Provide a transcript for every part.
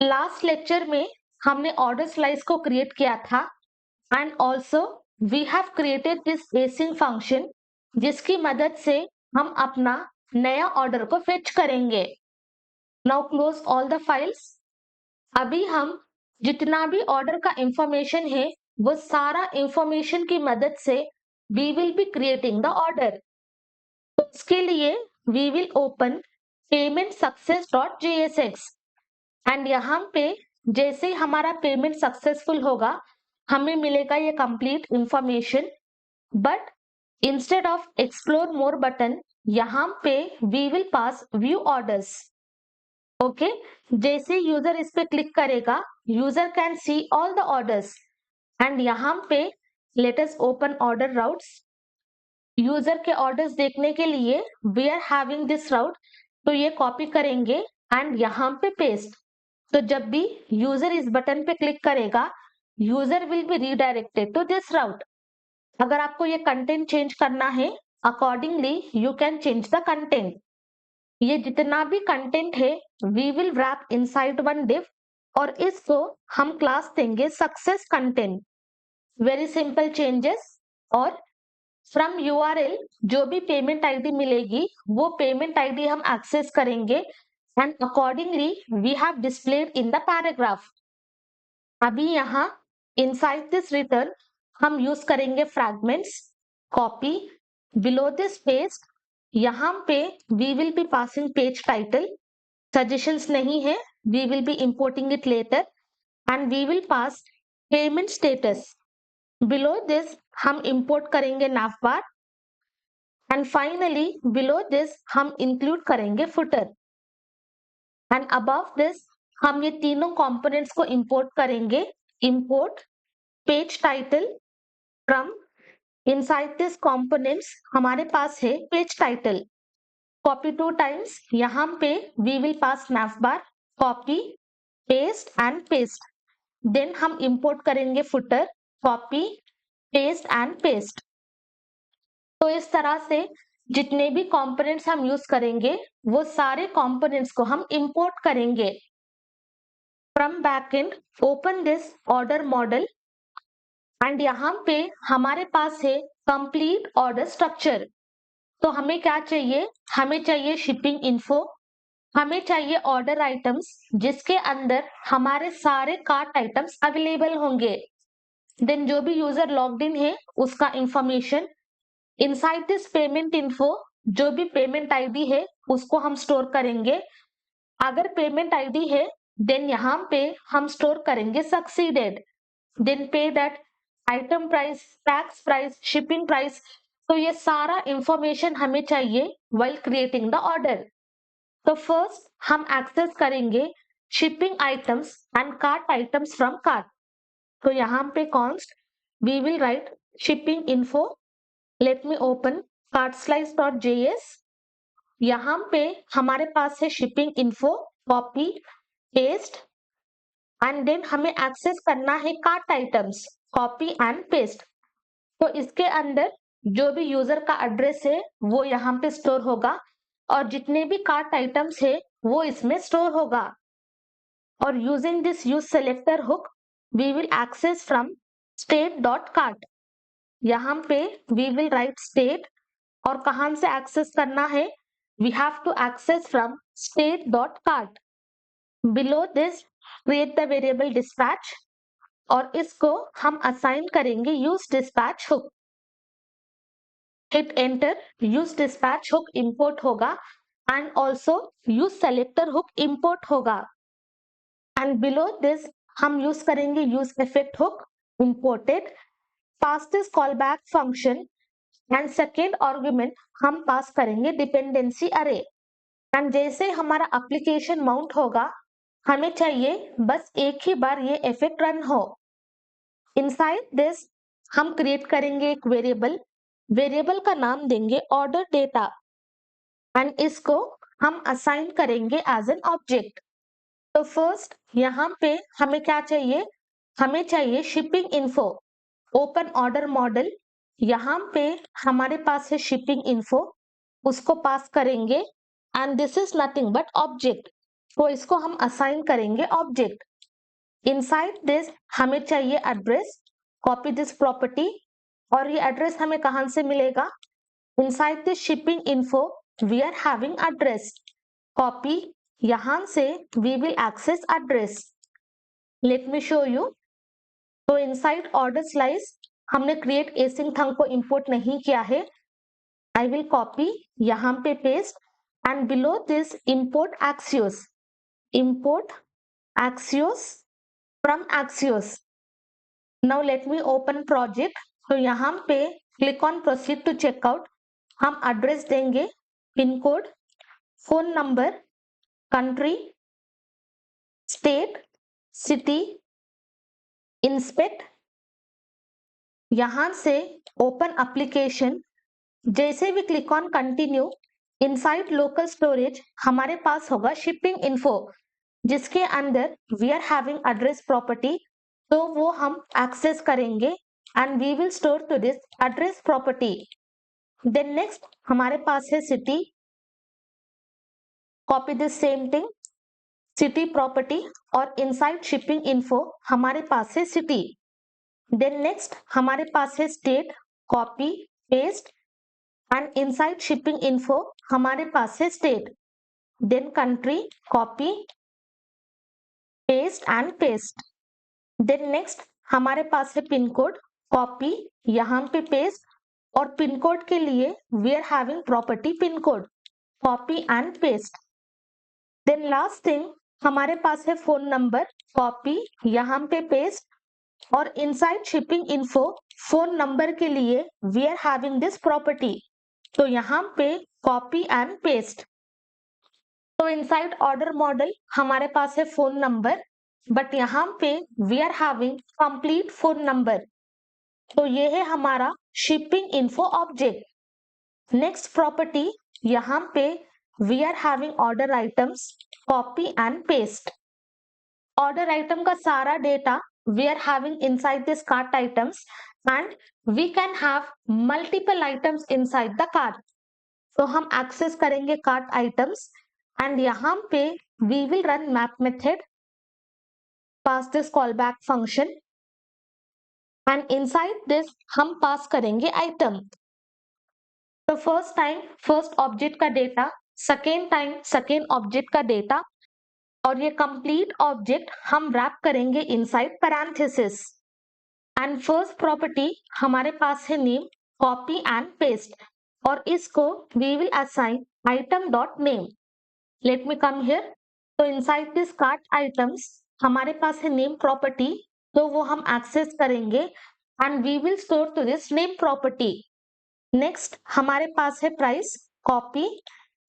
Last lecture में हमने order slice को क्रिएट किया था and also we have created this async function जिसकी मदद से हम अपना नया ऑर्डर को फेच करेंगे। Now close all the files. अभी हम जितना भी ऑर्डर का इंफॉर्मेशन है वो सारा इंफॉर्मेशन की मदद से we will be creating the order. तो इसके लिए we will open payment success dot JSX and यहाँ पे जैसे ही हमारा पेमेंट सक्सेसफुल होगा हमें मिलेगा ये complete information. But instead of explore more button यहाँ पे we will pass view orders. Okay, जैसे यूजर इस पे क्लिक करेगा user can see all the orders and यहाँ पे let us open order routes. User के ऑर्डर्स देखने के लिए we are having this route, तो ये कॉपी करेंगे एंड यहाँ पे पेस्ट। तो जब भी यूजर इस बटन पे क्लिक करेगा user will be redirected to this route. अगर आपको ये कंटेंट चेंज करना है accordingly you can change the content. ये जितना भी कंटेंट है we will wrap inside one div और इसको हम क्लास देंगे success content. Very simple changes. और फ्रॉम URL जो भी पेमेंट आईडी मिलेगी वो पेमेंट आईडी हम एक्सेस करेंगे and accordingly we have displayed in the paragraph. अभी यहाँ इनसाइड दिस रिटर्न हम यूज करेंगे fragments copy below this paste. यहाँ पे we will be passing page title, suggestions नहीं है, we will be importing it later and we will pass payment status. Below this हम import करेंगे navbar and finally below this हम include करेंगे footer and above this हम ये तीनों components को इंपोर्ट करेंगे। Import page title from inside this components हमारे पास है पेज टाइटल। कॉपी 2 टाइम्स, यहाँ पे we will pass navbar copy paste and paste. Then हम इंपोर्ट करेंगे footer copy paste and paste. तो इस तरह से जितने भी कंपोनेंट्स हम यूज करेंगे वो सारे कंपोनेंट्स को हम इंपोर्ट करेंगे। From backend open this order model and यहाँ पे हमारे पास है कंप्लीट ऑर्डर स्ट्रक्चर। तो हमें क्या चाहिए, हमें चाहिए शिपिंग इन्फो, हमें चाहिए ऑर्डर आइटम्स जिसके अंदर हमारे सारे कार्ट आइटम्स अवेलेबल होंगे। देन जो भी यूजर लॉग्ड इन है उसका information. Inside this payment info जो भी पेमेंट आईडी है उसको हम स्टोर करेंगे। अगर पेमेंट आईडी है देन यहाँ पे हम स्टोर करेंगे सक्सीडेड, देन पे that item price tax price shipping price. तो ये सारा इंफॉर्मेशन हमें चाहिए व्हाइल क्रिएटिंग द ऑर्डर। तो फर्स्ट हम एक्सेस करेंगे shipping items and cart items from cart. तो यहाँ पे const we will write shipping info. Let me open cartslice.js। यहाँ पे हमारे पास है shipping info copy paste and then हमें एक्सेस करना है cart items copy and paste. तो इसके अंदर जो भी यूजर का एड्रेस है वो यहाँ पे स्टोर होगा और जितने भी कार्ट आइटम्स है वो इसमें स्टोर होगा। और using this use selector hook we will access from state.cart। यहाँ पे वी विल राइट स्टेट और कहां से एक्सेस करना है, we have to access from state.cart। Below this create the variable dispatch और इसको हम असाइन करेंगे use dispatch hook. Hit enter, use dispatch hook import होगा and also use selector hook import होगा एंड बिलो दिस हम use करेंगे use effect hook imported. Pass this call back function and second argument हम pass करेंगे dependency अरे। And जैसे हमारा application mount होगा हमें चाहिए बस एक ही बार ये इफेक्ट रन हो। इनसाइड दिस हम क्रिएट करेंगे एक वेरिएबल, वेरिएबल का नाम देंगे ऑर्डर डेटा एंड इसको हम असाइन करेंगे एज एन ऑब्जेक्ट। तो फर्स्ट यहाँ पे हमें क्या चाहिए, हमें चाहिए shipping info open order model. यहाँ पे हमारे पास है शिपिंग इन्फो, उसको पास करेंगे and this is nothing but object. तो इसको हम असाइन करेंगे ऑब्जेक्ट। इनसाइड दिस हमें चाहिए एड्रेस, कॉपी दिस प्रॉपर्टी। और ये एड्रेस हमें कहां से मिलेगा? Inside this shipping info we are having address, copy, यहां से we will access address. Let me show you. तो इनसाइड ऑर्डर स्लाइस हमने क्रिएट एसिंग थंग को इंपोर्ट नहीं किया है। आई विल कॉपी, यहां पे paste, and below this import axios, import axios from axios. Now let me open project. तो यहाँ पे click on proceed to checkout. हम एड्रेस देंगे, pin code, phone number, country, state, city, inspect. यहां से open application. जैसे भी click on continue, inside local storage हमारे पास होगा शिपिंग इन्फो, जिसके अंदर we are having address property. तो वो हम एक्सेस करेंगे and we will store to this address property. Then next हमारे पास है city, copy this same thing, city property, और इनसाइड शिपिंग इन्फो हमारे पास है सिटी। देन नेक्स्ट हमारे पास है state, copy, paste, and inside shipping info हमारे पास है state. Then country, copy, paste and paste. Then next हमारे पास है पिन कोड, कॉपी, यहां पे पेस्ट, और पिन कोड के लिए we are having property pin code, copy and paste. Then last thing हमारे पास है फोन नंबर, कॉपी, यहां पे पेस्ट, और inside shipping info phone number के लिए we are having this property. तो यहां पे कॉपी एंड पेस्ट। तो इनसाइड ऑर्डर मॉडल हमारे पास है फोन नंबर, बट यहाँ पे we are having complete phone number. तो ये है हमारा shipping info object. Next property, यहाँ पे we are having order items, copy and paste. Order item का सारा data we are having inside this cart items, and we can have multiple items inside the cart. तो हम access करेंगे cart items, and यहाँ पे we will run map method, pass this call back function, and inside this हम pass करेंगे item. तो first time first object का data, second time second object का डेटा, और ये कंप्लीट ऑब्जेक्ट हम रैप करेंगे inside parenthesis. And first property हमारे पास है नेम, कॉपी एंड पेस्ट, और इसको we will assign item dot name. Let me come here. तो इनसाइड दिस कार्ट आइटम्स हमारे पास है नेम प्रॉपर्टी, तो वो हम एक्सेस करेंगे and we will store to this name property. Next हमारे पास है प्राइस, कॉपी,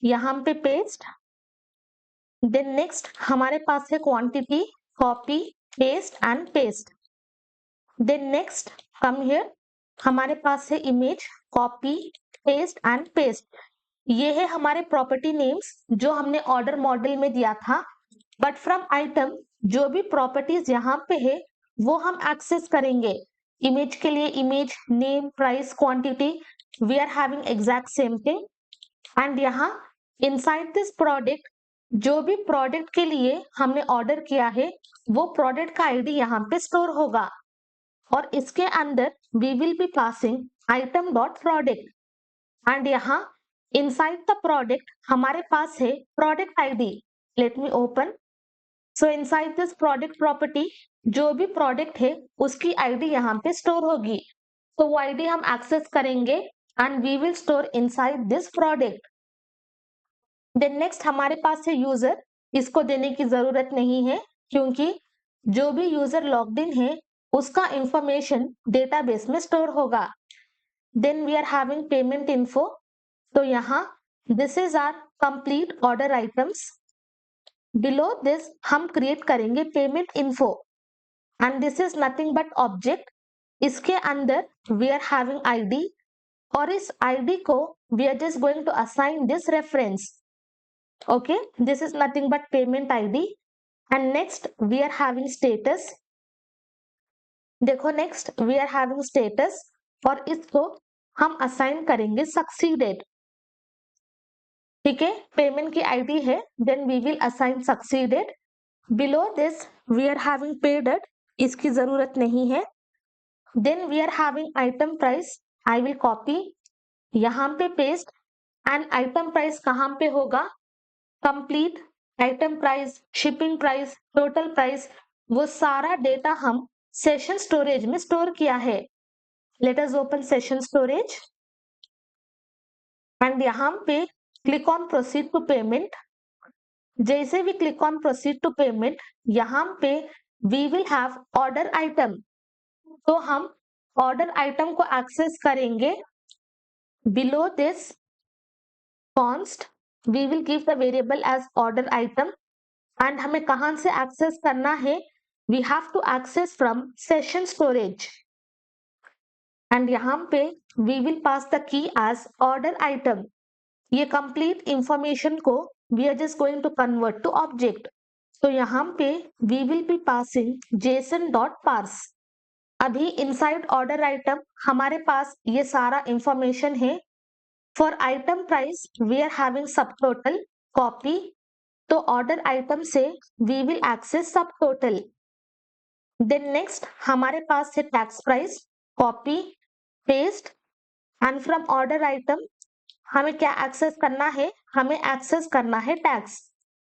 यहां पे पेस्ट। देन नेक्स्ट हमारे पास है quantity, copy, paste and paste. Then next come here, हमारे पास है image, copy, paste and paste. ये है हमारे प्रॉपर्टी नेम्स जो हमने ऑर्डर मॉडल में दिया था, बट फ्रॉम आइटम जो भी प्रॉपर्टीज यहाँ पे है वो हम एक्सेस करेंगे। इमेज के लिए image, name, price, quantity, we are having exact same thing. And यहाँ इनसाइड दिस प्रोडक्ट जो भी प्रोडक्ट के लिए हमने ऑर्डर किया है वो प्रोडक्ट का आईडी यहाँ पे स्टोर होगा, और इसके अंदर we will be passing item dot product. And यहाँ इनसाइड द प्रोडक्ट हमारे पास है product ID. Let me open. So inside this product property जो भी प्रोडक्ट है उसकी आईडी यहाँ पे स्टोर होगी, तो वो आईडी हम एक्सेस करेंगे and we will store inside this product. Then next हमारे पास है यूजर, इसको देने की जरूरत नहीं है क्योंकि जो भी यूजर लॉग्ड इन है उसका इंफॉर्मेशन डेटाबेस में स्टोर होगा। Then we are having payment info, तो यहाँ this is our complete order items. Below this हम क्रिएट करेंगे payment info, and this is nothing but object. इसके अंदर वी आर हैविंग आईडी, और इस आईडी को we are just going to assign this reference. Okay, this is nothing but payment ID. And next we are having status. देखो next we are having status, और इसको हम assign करेंगे succeeded. ठीक है, पेमेंट की आईडी है, then we will assign succeeded. Below this we are having paid at, इसकी जरूरत नहीं है। Then we are having item price, I will copy, यहाँ पे पेस्ट। एंड आइटम प्राइस कहाँ पे होगा, complete item price, shipping price, total price, वो सारा डेटा हम सेशन स्टोरेज में स्टोर किया है। Let us open session storage and यहाँ पे click on proceed to payment. जैसे भी click on proceed to payment, यहाँ पे we will have order item, तो हम ऑर्डर आइटम को एक्सेस करेंगे। Below this const we will give the variable as order item and हमें कहां से एक्सेस करना है, we have to access from session storage and यहाँ पे we will pass the key as order item। ये complete information को we are just going to convert to object, तो यहाँ पे we will be passing json.parse। अभी inside order item हमारे पास ये सारा information है। For item price we are having subtotal, copy, तो order item से we will access subtotal। Then next हमारे पास है tax price, copy, paste and from order item हमें क्या access करना है, हमें access करना है tax,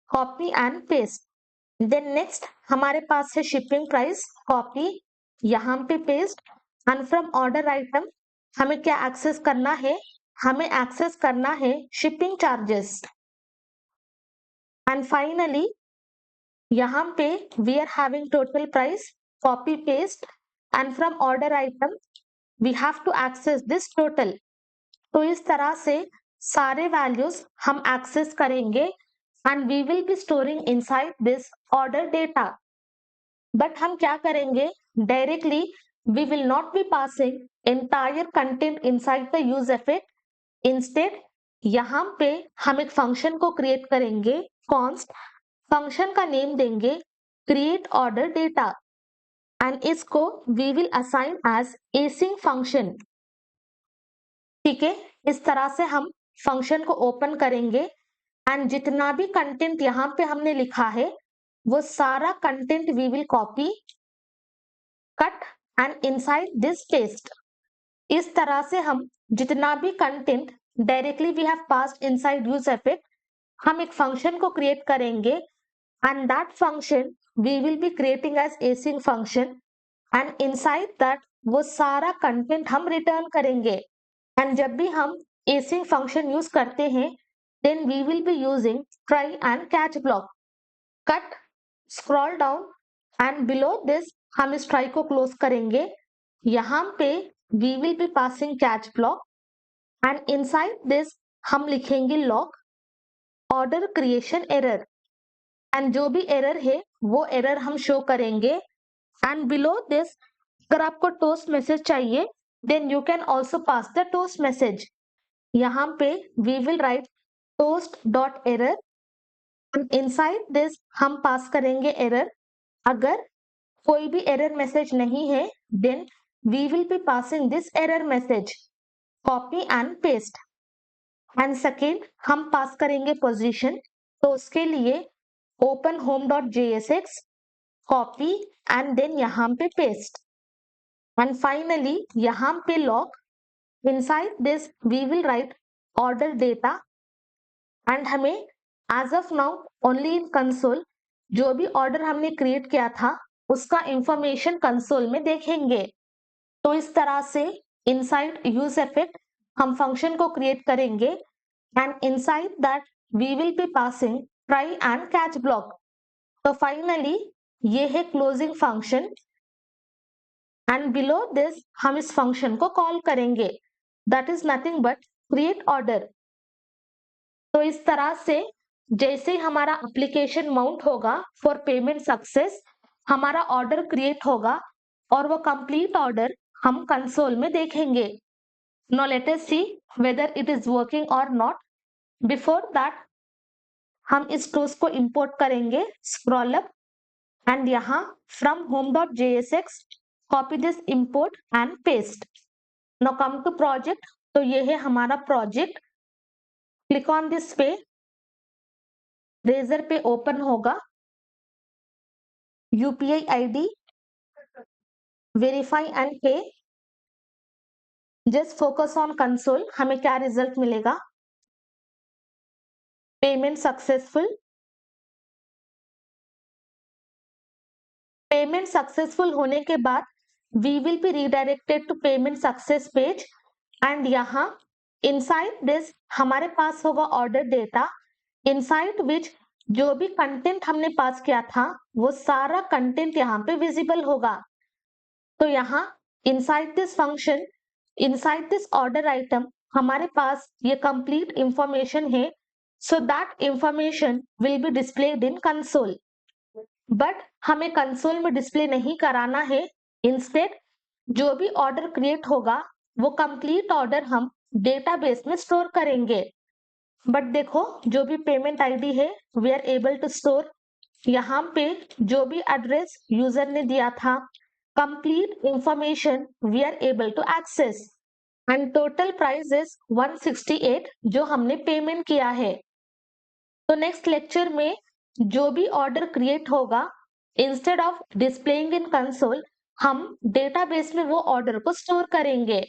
copy and paste। Then next हमारे पास है shipping price, copy, यहाँ पे paste and from order item हमें क्या access करना है, हमें एक्सेस करना है शिपिंग चार्जेस। एंड फाइनली यहाँ पे we are having total price, copy paste and from order item we have to access this total. तो इस तरह से सारे वैल्यूज हम एक्सेस करेंगे and we will be storing inside this order data. But हम क्या करेंगे, directly we will not be passing entire content inside the use effect. Instead यहाँ पे हम एक फंक्शन को क्रिएट करेंगे, कॉन्स्ट, फंक्शन का नेम देंगे क्रिएट ऑर्डर डेटा एंड इसको we will assign as async function. ठीक है, इस तरह से हम फंक्शन को ओपन करेंगे एंड जितना भी कंटेंट यहाँ पे हमने लिखा है वो सारा content we will copy, cut and inside this paste. इस तरह से हम जितना भी content directly we have passed inside use effect, हम एक फंक्शन को क्रिएट करेंगे and that function we will be creating as async function and inside that वो सारा कंटेंट हम रिटर्न करेंगे। एंड जब भी हम एसिंग फंक्शन यूज करते हैं then we will be using try and catch block. Cut, scroll down and below this हम इस ट्राई को क्लोज करेंगे। यहाँ पे we will be passing catch block and inside this हम लिखेंगे log order creation error and जो भी error है वो error हम show करेंगे। and below this अगर आपको toast message चाहिए then you can also pass the toast message। यहाँ पे we will write toast dot error and inside this हम pass करेंगे error। अगर कोई भी error message नहीं है then we will be passing this error message, copy and paste। and second हम पास करेंगे position, तो उसके लिए open home.jsx, copy and then यहाँ पे paste and finally यहाँ पे log, inside this we will write order data and हमें as of now only in console जो भी order हमने create किया था उसका information console में देखेंगे। तो इस तरह से इनसाइड यूज इफेक्ट हम फंक्शन को क्रिएट करेंगे and inside that we will be passing try and catch block. तो फाइनली ये है closing function and below this हम इस फंक्शन को कॉल करेंगे, that is nothing but create order. तो इस तरह से जैसे हमारा एप्लीकेशन माउंट होगा फॉर पेमेंट सक्सेस, हमारा ऑर्डर क्रिएट होगा और वो कंप्लीट ऑर्डर हम कंसोल में देखेंगे। Now let us see whether it is working or not। Before that हम इस टूल्स को इंपोर्ट करेंगे, स्क्रॉल अप एंड यहाँ from home.jsx copy this import and paste. Now come to project, तो ये है हमारा प्रोजेक्ट। क्लिक ऑन दिस पे रेजर पे ओपन होगा, यूपीआई आईडी, वेरीफाई एंड पे, जस्ट फोकस ऑन कंसोल, हमें क्या रिजल्ट मिलेगा, पेमेंट सक्सेसफुल। पेमेंट सक्सेसफुल होने के बाद we will be redirected to payment success page and यहाँ इनसाइड दिस हमारे पास होगा ऑर्डर डेटा, इनसाइड विच जो भी कंटेंट हमने पास किया था वो सारा कंटेंट यहाँ पे विजिबल होगा। तो यहाँ inside this function, inside this order item हमारे पास ये कंप्लीट इंफॉर्मेशन है, so that information will be displayed in console. But हमें कंसोल में डिस्प्ले नहीं कराना है, इंस्टेड जो भी ऑर्डर क्रिएट होगा वो कंप्लीट ऑर्डर हम डेटाबेस में स्टोर करेंगे। बट देखो जो भी पेमेंट आईडी है we are able to store, यहाँ पे जो भी एड्रेस यूजर ने दिया था complete information we are able to access and total price is 168 जो हमने पेमेंट किया है। तो नेक्स्ट लेक्चर में जो भी ऑर्डर क्रिएट होगा instead of displaying in console हम डेटाबेस में वो ऑर्डर को स्टोर करेंगे।